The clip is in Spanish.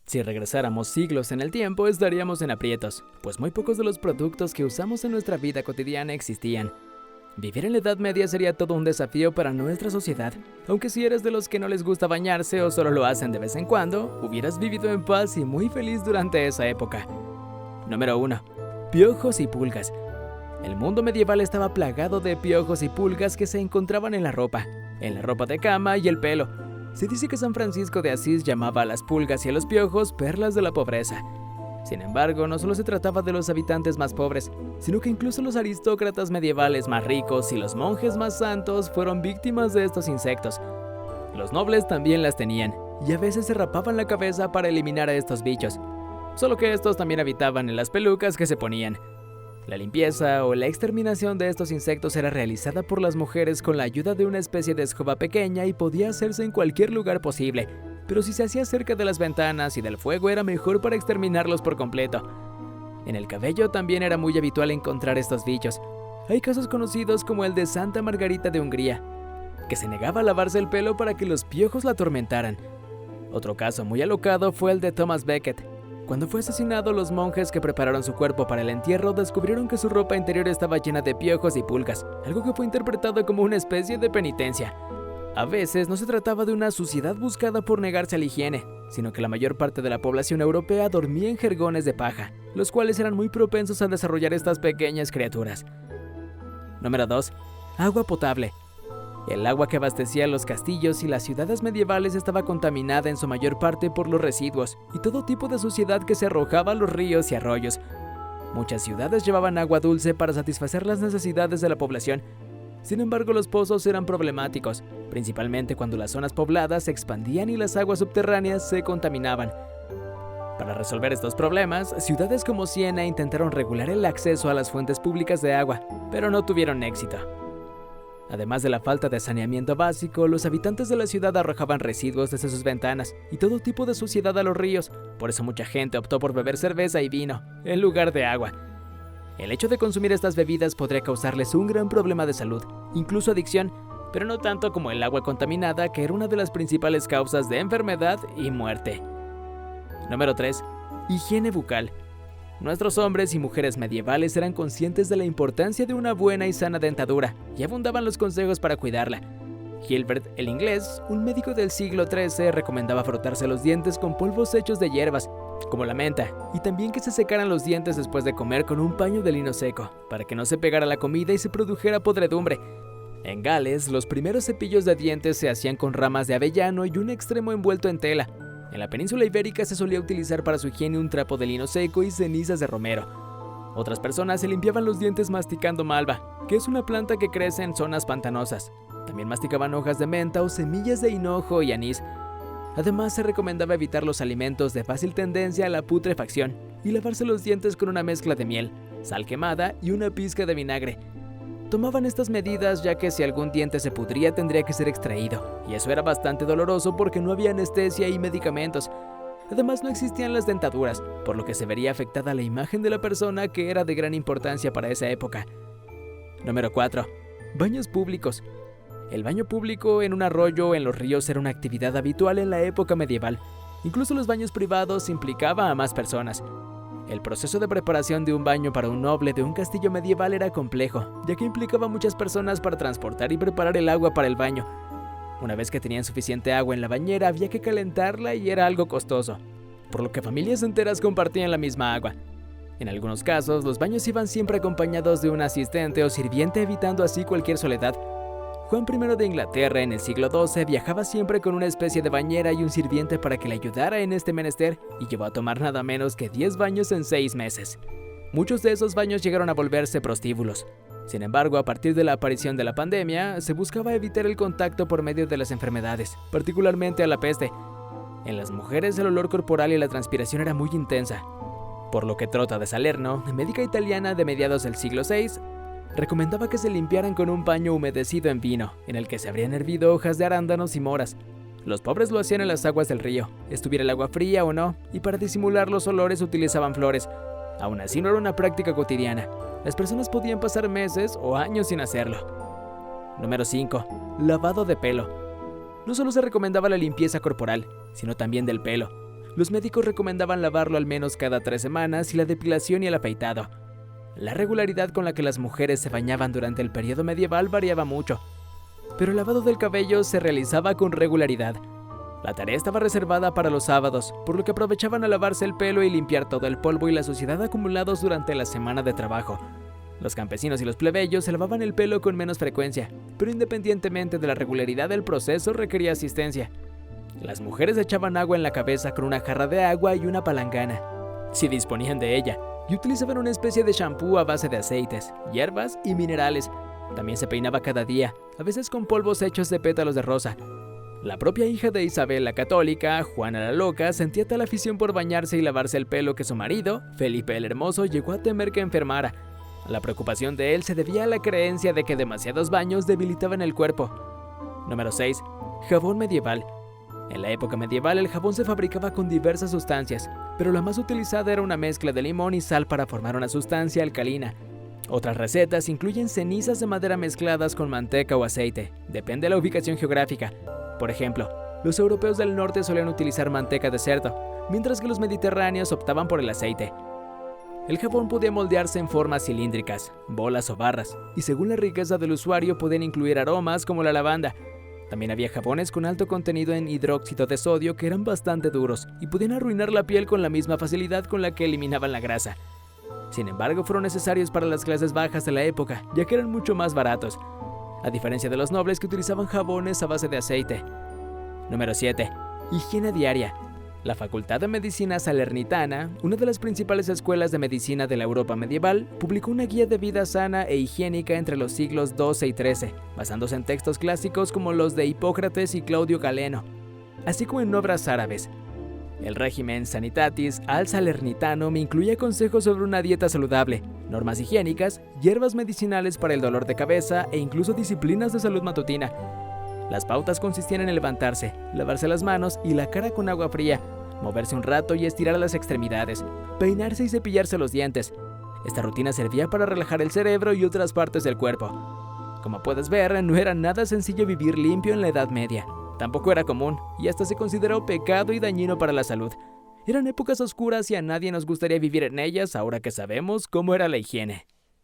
Si regresáramos siglos en el tiempo, estaríamos en aprietos, pues muy pocos de los productos que usamos en nuestra vida cotidiana existían. Vivir en la Edad Media sería todo un desafío para nuestra sociedad, aunque si eres de los que no les gusta bañarse o solo lo hacen de vez en cuando, hubieras vivido en paz y muy feliz durante esa época. Número 1. Piojos y pulgas. El mundo medieval estaba plagado de piojos y pulgas que se encontraban en la ropa de cama y el pelo. Se dice que San Francisco de Asís llamaba a las pulgas y a los piojos perlas de la pobreza. Sin embargo, no solo se trataba de los habitantes más pobres, sino que incluso los aristócratas medievales más ricos y los monjes más santos fueron víctimas de estos insectos. Los nobles también las tenían, y a veces se rapaban la cabeza para eliminar a estos bichos. Solo que estos también habitaban en las pelucas que se ponían. La limpieza o la exterminación de estos insectos era realizada por las mujeres con la ayuda de una especie de escoba pequeña y podía hacerse en cualquier lugar posible, pero si se hacía cerca de las ventanas y del fuego era mejor para exterminarlos por completo. En el cabello también era muy habitual encontrar estos bichos. Hay casos conocidos como el de Santa Margarita de Hungría, que se negaba a lavarse el pelo para que los piojos la atormentaran. Otro caso muy alocado fue el de Thomas Becket. Cuando fue asesinado, los monjes que prepararon su cuerpo para el entierro descubrieron que su ropa interior estaba llena de piojos y pulgas, algo que fue interpretado como una especie de penitencia. A veces no se trataba de una suciedad buscada por negarse a la higiene, sino que la mayor parte de la población europea dormía en jergones de paja, los cuales eran muy propensos a desarrollar estas pequeñas criaturas. Número 2. Agua potable. El agua que abastecía los castillos y las ciudades medievales estaba contaminada en su mayor parte por los residuos y todo tipo de suciedad que se arrojaba a los ríos y arroyos. Muchas ciudades llevaban agua dulce para satisfacer las necesidades de la población. Sin embargo, los pozos eran problemáticos, principalmente cuando las zonas pobladas se expandían y las aguas subterráneas se contaminaban. Para resolver estos problemas, ciudades como Siena intentaron regular el acceso a las fuentes públicas de agua, pero no tuvieron éxito. Además de la falta de saneamiento básico, los habitantes de la ciudad arrojaban residuos desde sus ventanas y todo tipo de suciedad a los ríos, por eso mucha gente optó por beber cerveza y vino, en lugar de agua. El hecho de consumir estas bebidas podría causarles un gran problema de salud, incluso adicción, pero no tanto como el agua contaminada, que era una de las principales causas de enfermedad y muerte. Número 3. Higiene bucal. Nuestros hombres y mujeres medievales eran conscientes de la importancia de una buena y sana dentadura, y abundaban los consejos para cuidarla. Gilbert el Inglés, un médico del siglo XIII, recomendaba frotarse los dientes con polvos hechos de hierbas, como la menta, y también que se secaran los dientes después de comer con un paño de lino seco, para que no se pegara la comida y se produjera podredumbre. En Gales, los primeros cepillos de dientes se hacían con ramas de avellano y un extremo envuelto en tela. En la península ibérica se solía utilizar para su higiene un trapo de lino seco y cenizas de romero. Otras personas se limpiaban los dientes masticando malva, que es una planta que crece en zonas pantanosas. También masticaban hojas de menta o semillas de hinojo y anís. Además, se recomendaba evitar los alimentos de fácil tendencia a la putrefacción y lavarse los dientes con una mezcla de miel, sal quemada y una pizca de vinagre. Tomaban estas medidas ya que si algún diente se pudría tendría que ser extraído, y eso era bastante doloroso porque no había anestesia y medicamentos. Además, no existían las dentaduras, por lo que se vería afectada la imagen de la persona, que era de gran importancia para esa época. Número 4. Baños públicos. El baño público en un arroyo o en los ríos era una actividad habitual en la época medieval. Incluso los baños privados implicaban a más personas. El proceso de preparación de un baño para un noble de un castillo medieval era complejo, ya que implicaba muchas personas para transportar y preparar el agua para el baño. Una vez que tenían suficiente agua en la bañera, había que calentarla y era algo costoso, por lo que familias enteras compartían la misma agua. En algunos casos, los baños iban siempre acompañados de un asistente o sirviente, evitando así cualquier soledad. Juan I de Inglaterra en el siglo XII viajaba siempre con una especie de bañera y un sirviente para que le ayudara en este menester, y llegó a tomar nada menos que 10 baños en 6 meses. Muchos de esos baños llegaron a volverse prostíbulos. Sin embargo, a partir de la aparición de la pandemia, se buscaba evitar el contacto por medio de las enfermedades, particularmente a la peste. En las mujeres el olor corporal y la transpiración era muy intensa, por lo que Trota de Salerno, médica italiana de mediados del siglo VI, recomendaba que se limpiaran con un paño humedecido en vino, en el que se habrían hervido hojas de arándanos y moras. Los pobres lo hacían en las aguas del río, estuviera el agua fría o no, y para disimular los olores utilizaban flores. Aún así no era una práctica cotidiana. Las personas podían pasar meses o años sin hacerlo. Número 5. Lavado de pelo. No solo se recomendaba la limpieza corporal, sino también del pelo. Los médicos recomendaban lavarlo al menos cada 3 semanas y la depilación y el afeitado. La regularidad con la que las mujeres se bañaban durante el periodo medieval variaba mucho, pero el lavado del cabello se realizaba con regularidad. La tarea estaba reservada para los sábados, por lo que aprovechaban a lavarse el pelo y limpiar todo el polvo y la suciedad acumulados durante la semana de trabajo. Los campesinos y los plebeyos se lavaban el pelo con menos frecuencia, pero independientemente de la regularidad del proceso requería asistencia. Las mujeres echaban agua en la cabeza con una jarra de agua y una palangana, si disponían de ella, y utilizaban una especie de shampoo a base de aceites, hierbas y minerales. También se peinaba cada día, a veces con polvos hechos de pétalos de rosa. La propia hija de Isabel la Católica, Juana la Loca, sentía tal afición por bañarse y lavarse el pelo que su marido, Felipe el Hermoso, llegó a temer que enfermara. La preocupación de él se debía a la creencia de que demasiados baños debilitaban el cuerpo. Número 6. Jabón medieval. En la época medieval el jabón se fabricaba con diversas sustancias, pero la más utilizada era una mezcla de limón y sal para formar una sustancia alcalina. Otras recetas incluyen cenizas de madera mezcladas con manteca o aceite, depende de la ubicación geográfica. Por ejemplo, los europeos del norte solían utilizar manteca de cerdo, mientras que los mediterráneos optaban por el aceite. El jabón podía moldearse en formas cilíndricas, bolas o barras, y según la riqueza del usuario podían incluir aromas como la lavanda. También había jabones con alto contenido en hidróxido de sodio que eran bastante duros y podían arruinar la piel con la misma facilidad con la que eliminaban la grasa. Sin embargo, fueron necesarios para las clases bajas de la época, ya que eran mucho más baratos, a diferencia de los nobles que utilizaban jabones a base de aceite. Número 7. Higiene diaria. La Facultad de Medicina Salernitana, una de las principales escuelas de medicina de la Europa medieval, publicó una guía de vida sana e higiénica entre los siglos XII y XIII, basándose en textos clásicos como los de Hipócrates y Claudio Galeno, así como en obras árabes. El régimen Sanitatis al Salernitano incluía consejos sobre una dieta saludable, normas higiénicas, hierbas medicinales para el dolor de cabeza e incluso disciplinas de salud matutina. Las pautas consistían en levantarse, lavarse las manos y la cara con agua fría, moverse un rato y estirar las extremidades, peinarse y cepillarse los dientes. Esta rutina servía para relajar el cerebro y otras partes del cuerpo. Como puedes ver, no era nada sencillo vivir limpio en la Edad Media. Tampoco era común, y hasta se consideró pecado y dañino para la salud. Eran épocas oscuras y a nadie nos gustaría vivir en ellas ahora que sabemos cómo era la higiene.